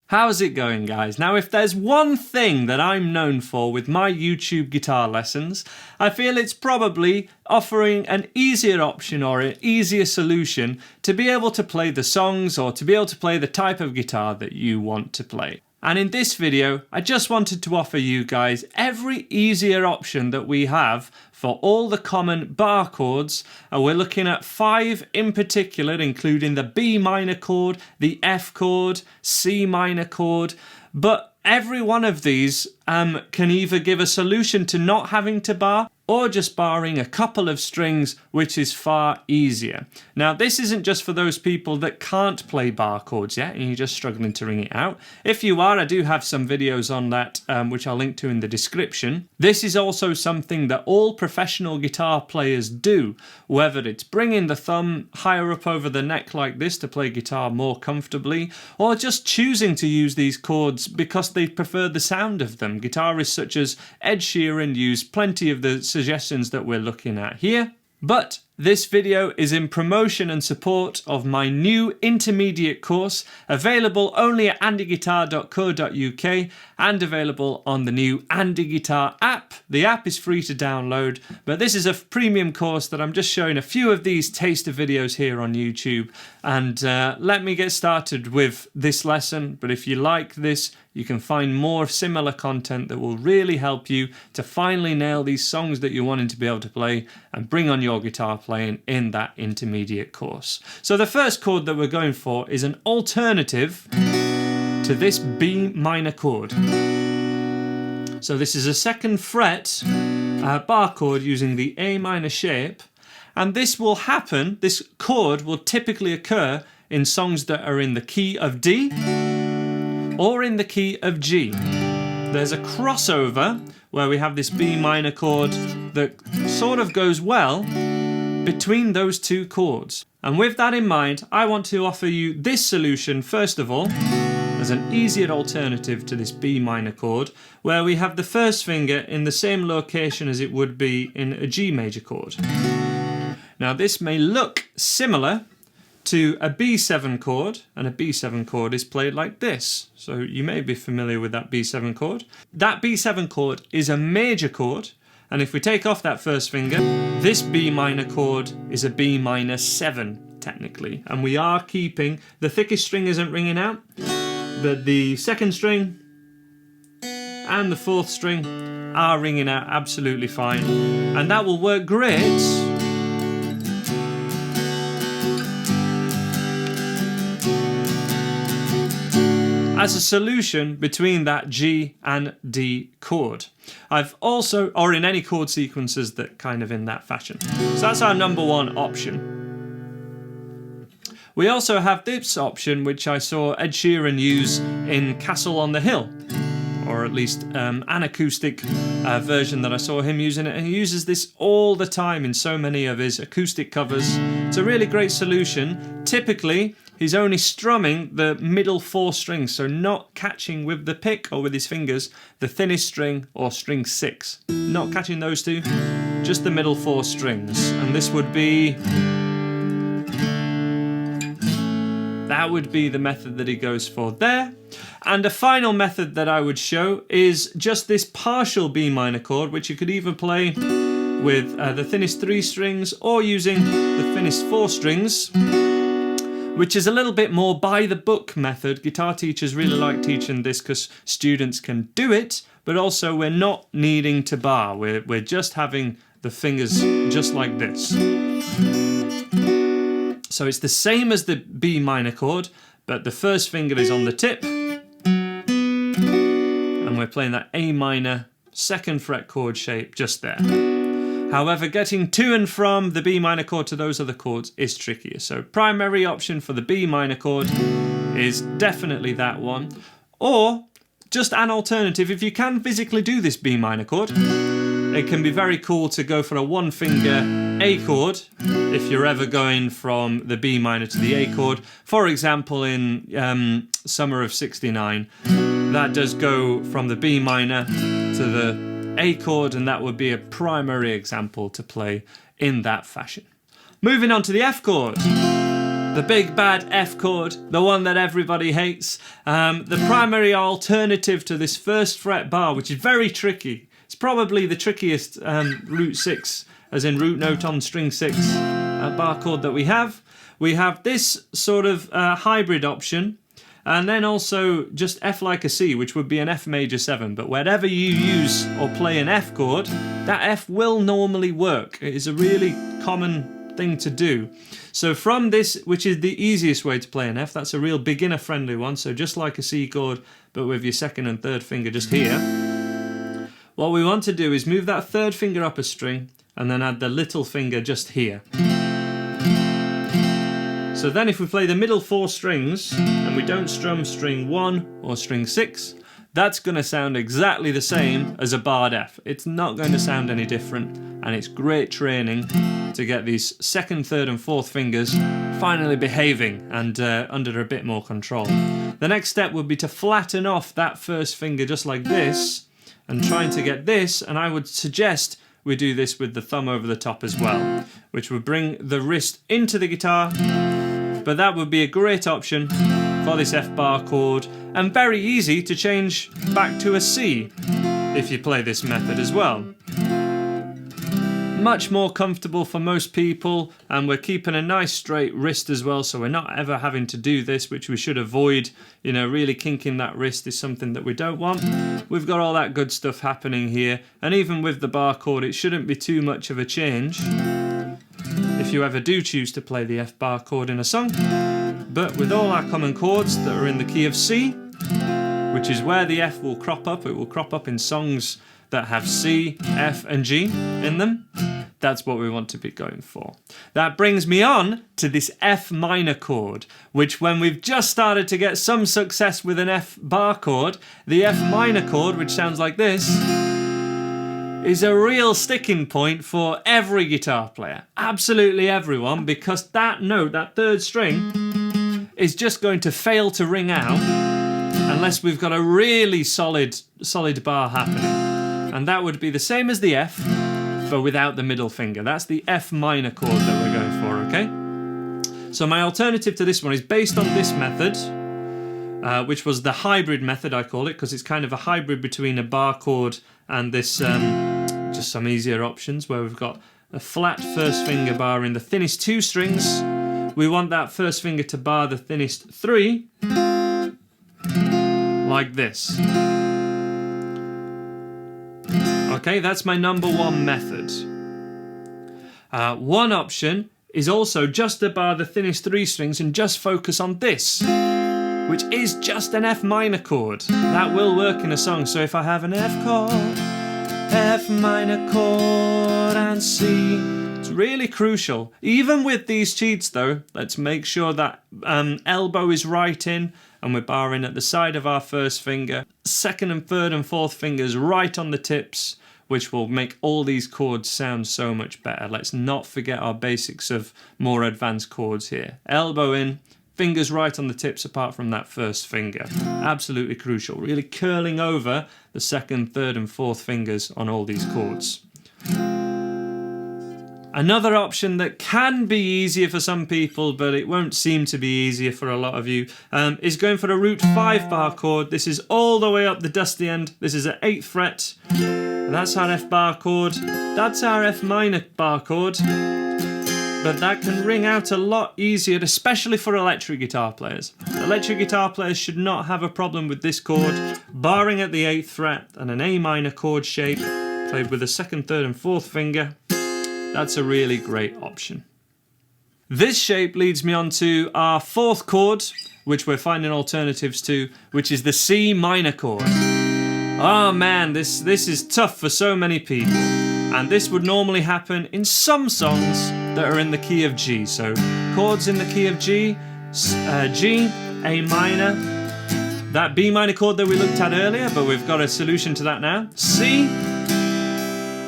How's it going, guys? Now, if there's one thing that I'm known for with my YouTube guitar lessons, I feel it's probably offering an easier option or an easier solution to be able to play the songs or to be able to play the type of guitar that you want to play. And in this video, I just wanted to offer you guys every easier option that we have for all the common bar chords. And we're looking at 5 in particular, including the B minor chord, the F chord, C minor chord. But every one of these can either give a solution to not having to bar or just barring a couple of strings, which is far easier. Now, this isn't just for those people that can't play bar chords yet and you're just struggling to ring it out. If you are, I do have some videos on that, which I'll link to in the description. This is also something that all professional guitar players do, whether it's bringing the thumb higher up over the neck like this to play guitar more comfortably, or just choosing to use these chords because they prefer the sound of them. Guitarists such as Ed Sheeran use plenty of the suggestions that we're looking at here. But this video is in promotion and support of my new intermediate course, available only at andyguitar.co.uk and available on the new Andy Guitar app. The app is free to download, but this is a premium course that I'm just showing a few of these taster videos here on YouTube. And let me get started with this lesson. But if you like this, you can find more similar content that will really help you to finally nail these songs that you're wanting to be able to play and bring on your guitar playing in that intermediate course. So the first chord that we're going for is an alternative to this B minor chord. So this is a 2nd fret bar chord using the A minor shape, and this will happen, this chord will typically occur in songs that are in the key of D or in the key of G. There's a crossover where we have this B minor chord that sort of goes well between those two chords. And with that in mind, I want to offer you this solution first of all as an easier alternative to this B minor chord, where we have the first finger in the same location as it would be in a G major chord. Now this may look similar to a B7 chord, and a B7 chord is played like this. So you may be familiar with that B7 chord. That B7 chord is a major chord, and if we take off that first finger, this B minor chord is a B minor 7 technically, and we are keeping, the thickest string isn't ringing out, but the 2nd string and the 4th string are ringing out absolutely fine, and that will work great as a solution between that G and D chord. I've also, or in any chord sequences that kind of in that fashion. So that's our number 1 option. We also have this option, which I saw Ed Sheeran use in Castle on the Hill, or at least an acoustic version that I saw him using it, and he uses this all the time in so many of his acoustic covers. It's a really great solution. Typically, he's only strumming the middle 4 strings, so not catching with the pick or with his fingers the thinnest string or string 6. Not catching those two, just the middle 4 strings. And this would be, that would be the method that he goes for there. And a final method that I would show is just this partial B minor chord, which you could either play with the thinnest 3 strings or using the thinnest 4 strings, which is a little bit more by the book method. Guitar teachers really like teaching this because students can do it, but also we're not needing to bar. We're just having the fingers just like this. So it's the same as the B minor chord, but the first finger is on the tip, and we're playing that A minor 2nd fret chord shape just there. However, getting to and from the B minor chord to those other chords is trickier. So primary option for the B minor chord is definitely that one. Or just an alternative, if you can physically do this B minor chord, it can be very cool to go for a 1-finger A chord if you're ever going from the B minor to the A chord. For example, in Summer of '69, that does go from the B minor to the A chord, and that would be a primary example to play in that fashion. Moving on to the F chord. The big bad F chord, the one that everybody hates. The primary alternative to this first fret bar, which is very tricky. It's probably the trickiest root 6, as in root note on string 6 bar chord that we have. We have this sort of hybrid option, and then also just F like a C, which would be an F major 7. But wherever you use or play an F chord, that F will normally work. It is a really common thing to do. So from this, which is the easiest way to play an F, that's a real beginner friendly one, so just like a C chord but with your second and third finger just here, what we want to do is move that third finger up a string and then add the little finger just here. So then if we play the middle 4 strings and we don't strum string 1 or string 6, that's going to sound exactly the same as a barred F. It's not going to sound any different, and it's great training to get these second, third and fourth fingers finally behaving and under a bit more control. The next step would be to flatten off that first finger just like this and trying to get this, and I would suggest we do this with the thumb over the top as well, which would bring the wrist into the guitar, but that would be a great option for this F bar chord, and very easy to change back to a C if you play this method as well. Much more comfortable for most people, and we're keeping a nice straight wrist as well, so we're not ever having to do this, which we should avoid. You know, really kinking that wrist is something that we don't want. We've got all that good stuff happening here, and even with the bar chord it shouldn't be too much of a change if you ever do choose to play the F bar chord in a song. But with all our common chords that are in the key of C, which is where the F will crop up, it will crop up in songs that have C, F and G in them. That's what we want to be going for. That brings me on to this F minor chord, which when we've just started to get some success with an F bar chord, the F minor chord, which sounds like this, is a real sticking point for every guitar player. Absolutely everyone, because that note, that third string, is just going to fail to ring out unless we've got a really solid bar happening. And that would be the same as the F, but without the middle finger. That's the F minor chord that we're going for, okay? So my alternative to this one is based on this method, which was the hybrid method, I call it, because it's kind of a hybrid between a bar chord and this, just some easier options, where we've got a flat first finger bar in the thinnest 2 strings. We want that first finger to bar the thinnest 3, like this. Okay, that's my number 1 method. One option is also just to bar the thinnest 3 strings and just focus on this, which is just an F minor chord. That will work in a song. So if I have an F chord, F minor chord and C, it's really crucial. Even with these cheats though, let's make sure that elbow is right in and we're barring at the side of our first finger. Second and third and fourth fingers right on the tips, which will make all these chords sound so much better. Let's not forget our basics of more advanced chords here. Elbow in, fingers right on the tips apart from that first finger. Absolutely crucial. Really curling over the second, third and fourth fingers on all these chords. Another option that can be easier for some people, but it won't seem to be easier for a lot of you, is going for a root 5 bar chord. This is all the way up the dusty end. This is at 8th fret. That's our F bar chord. That's our F minor bar chord. But that can ring out a lot easier, especially for electric guitar players. Electric guitar players should not have a problem with this chord, barring at the 8th fret and an A minor chord shape, played with the second, third and fourth finger. That's a really great option. This shape leads me on to our 4th chord, which we're finding alternatives to, which is the C minor chord. Oh man, this is tough for so many people. And this would normally happen in some songs that are in the key of G. So chords in the key of G, G, A minor, that B minor chord that we looked at earlier, but we've got a solution to that now, C,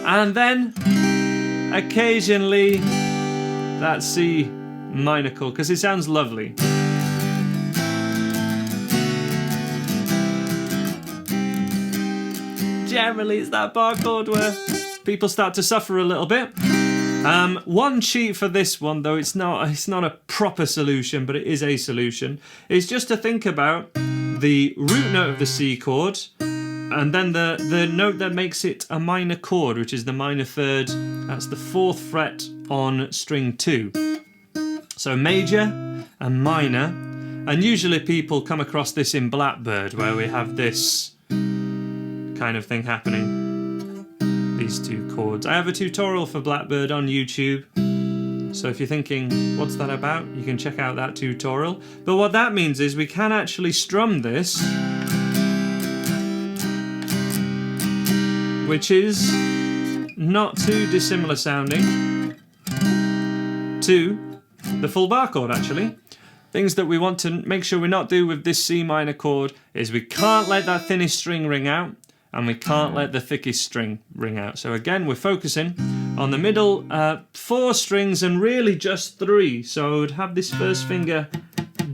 and then occasionally that C minor chord, because it sounds lovely. Generally it's that bar chord where people start to suffer a little bit. One cheat for this one, though it's not a proper solution, but it is a solution, is just to think about the root note of the C chord and then the note that makes it a minor chord, which is the minor third. That's the 4th fret on string 2. So major and minor, and usually people come across this in Blackbird where we have this kind of thing happening. These two chords. I have a tutorial for Blackbird on YouTube, so if you're thinking, what's that about? You can check out that tutorial. But what that means is we can actually strum this, which is not too dissimilar sounding to the full bar chord, actually. Things that we want to make sure we not do with this C minor chord is we can't let that thinnest string ring out, and we can't let the thickest string ring out. So again, we're focusing on the middle 4 strings and really just 3. So I would have this first finger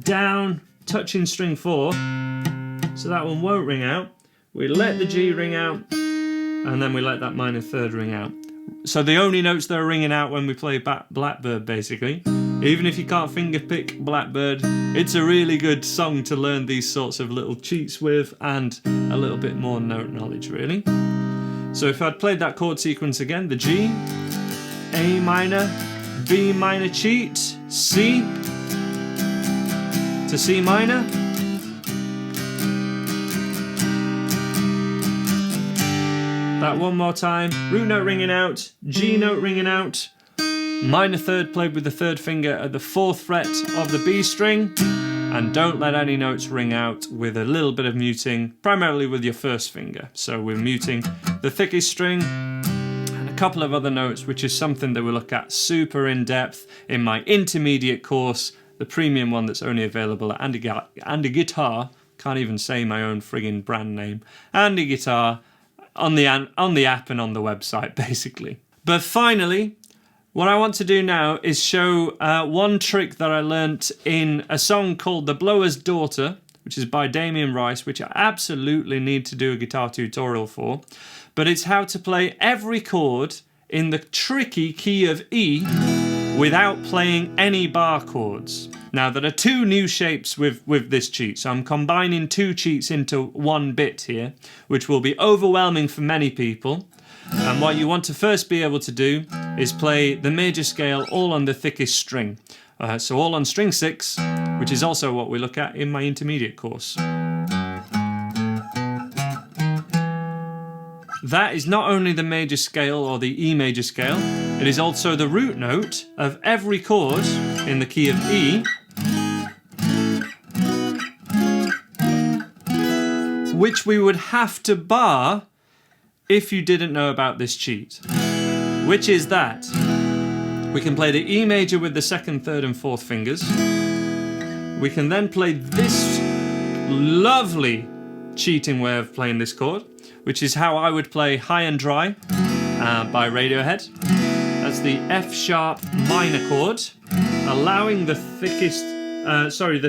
down, touching string 4, so that one won't ring out. We let the G ring out, and then we let that minor third ring out. So the only notes that are ringing out when we play Blackbird, basically. Even if you can't finger pick Blackbird, it's a really good song to learn these sorts of little cheats with and a little bit more note knowledge, really. So if I'd played that chord sequence again, the G, A minor, B minor cheat, C to C minor, that one more time, root note ringing out, G note ringing out, minor third played with the 3rd finger at the 4th fret of the B string, and don't let any notes ring out with a little bit of muting, primarily with your 1st finger. So we're muting the thickest string and a couple of other notes, which is something that we'll look at super in depth in my intermediate course, the premium one that's only available at Andy Guitar, can't even say my own friggin' brand name, Andy Guitar, on the app and on the website, basically. But finally, what I want to do now is show one trick that I learnt in a song called The Blower's Daughter, which is by Damien Rice, which I absolutely need to do a guitar tutorial for. But it's how to play every chord in the tricky key of E without playing any bar chords. Now, there are 2 new shapes with this cheat, so I'm combining 2 cheats into one bit here, which will be overwhelming for many people. And what you want to first be able to do is play the major scale all on the thickest string. So all on string 6, which is also what we look at in my intermediate course. That is not only the major scale or the E major scale, it is also the root note of every chord in the key of E, which we would have to bar if you didn't know about this cheat, which is that we can play the E major with the 2nd, 3rd and 4th fingers. We can then play this lovely cheating way of playing this chord, which is how I would play High and Dry by Radiohead. That's the F sharp minor chord, allowing the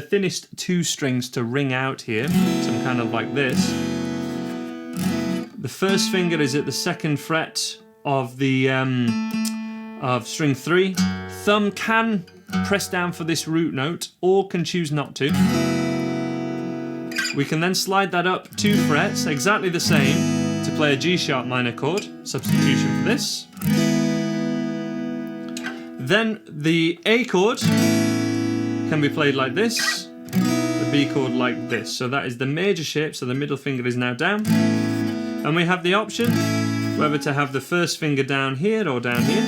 thinnest 2 strings to ring out here, some kind of like this. The 1st finger is at the 2nd fret of the of string 3. Thumb can press down for this root note, or can choose not to. We can then slide that up 2 frets, exactly the same, to play a G sharp minor chord, substitution for this. Then the A chord can be played like this, the B chord like this. So that is the major shape, so the middle finger is now down. And we have the option whether to have the 1st finger down here or down here.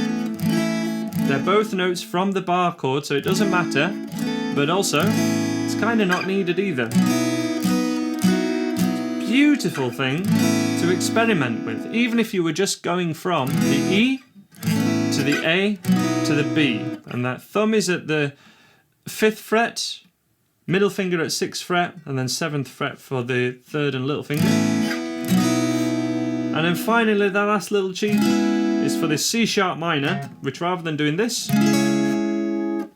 They're both notes from the bar chord, so it doesn't matter, but also it's kind of not needed either. Beautiful thing to experiment with, even if you were just going from the E to the A to the B. And that thumb is at the 5th fret, middle finger at 6th fret, and then 7th fret for the 3rd and little finger. And then finally, that last little cheat is for this C sharp minor, which rather than doing this,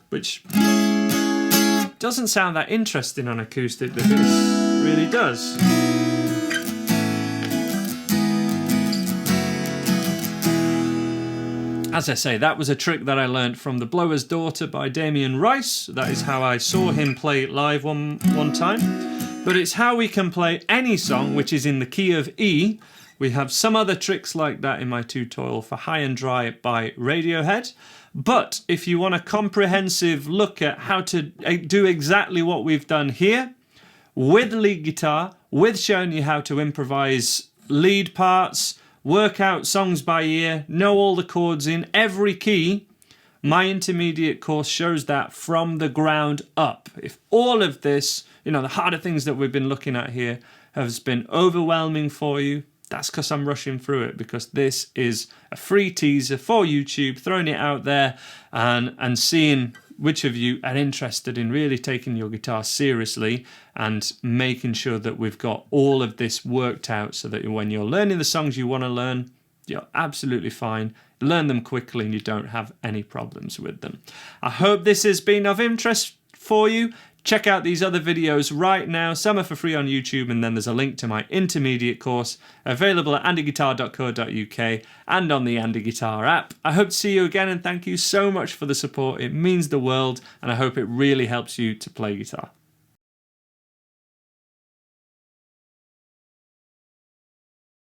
which doesn't sound that interesting on acoustic, but this really does. As I say, that was a trick that I learned from The Blower's Daughter by Damien Rice. That is how I saw him play it live one time. But it's how we can play any song which is in the key of E. We have some other tricks like that in my tutorial for High and Dry by Radiohead. But if you want a comprehensive look at how to do exactly what we've done here, with lead guitar, with showing you how to improvise lead parts, work out songs by ear, know all the chords in every key, my intermediate course shows that from the ground up. If all of this, the harder things that we've been looking at here has been overwhelming for you, that's because I'm rushing through it, because this is a free teaser for YouTube, throwing it out there and seeing which of you are interested in really taking your guitar seriously and making sure that we've got all of this worked out so that when you're learning the songs you want to learn, you're absolutely fine. Learn them quickly and you don't have any problems with them. I hope this has been of interest for you. Check out these other videos right now. Some are for free on YouTube, and then there's a link to my intermediate course available at andyguitar.co.uk and on the Andy Guitar app. I hope to see you again, and thank you so much for the support. It means the world, and I hope it really helps you to play guitar.